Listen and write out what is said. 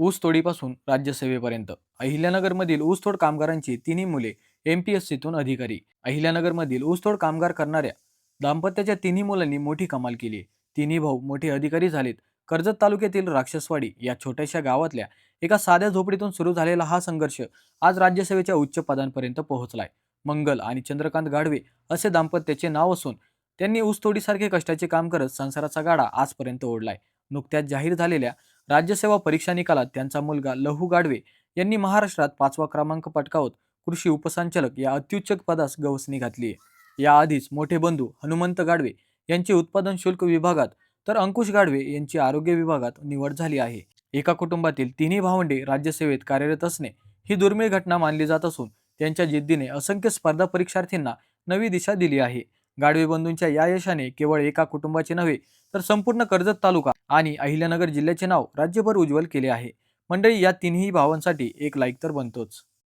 ऊसतोडीपासून राज्यसेवेपर्यंत अहिल्यानगरमधील ऊसतोड कामगारांची तिन्ही मुले एमपीएससीतून अधिकारी. अहिल्यानगरमधील ऊसतोड कामगार करणाऱ्या दाम्पत्याच्या तिन्ही मुलांनी मोठी कमाल केली. तिन्ही भाऊ मोठे अधिकारी झालेत. कर्जत तालुक्यातील राक्षसवाडी या छोट्याशा गावातल्या एका साध्या झोपडीतून सुरू झालेला हा संघर्ष आज राज्यसेवेच्या उच्च पदांपर्यंत पोहोचलाय. मंगल आणि चंद्रकांत गाढवे असे दाम्पत्याचे नाव असून त्यांनी ऊसतोडीसारखे कष्टाचे काम करत संसाराचा गाडा आजपर्यंत ओढलाय. नुकत्याच जाहीर झालेल्या राज्यसेवा परीक्षा निकालात त्यांचा मुलगा लहू गाढवे यांनी महाराष्ट्रात 5वा क्रमांक पटकावत कृषी उपसंचालक या अत्युच्च पदास गवसणी घातली आहे. याआधीच मोठे बंधू हनुमंत गाढवे यांची उत्पादन शुल्क विभागात तर अंकुश गाढवे यांची आरोग्य विभागात निवड झाली आहे. एका कुटुंबातील तिन्ही भावंडे राज्यसेवेत कार्यरत असणे ही दुर्मिळ घटना मानली जात असून त्यांच्या जिद्दीने असंख्य स्पर्धा परीक्षार्थींना नवी दिशा दिली आहे. गाढवे बंधूंच्या या यशाने केवळ एका कुटुंबाचे नव्हे तर संपूर्ण कर्जत तालुका आणि अहिल्यानगर जिल्ह्याचे नाव राज्यभर उज्ज्वल केले आहे. मंडळी, या तिन्ही भावांसाठी एक लाईक तर बनतोच.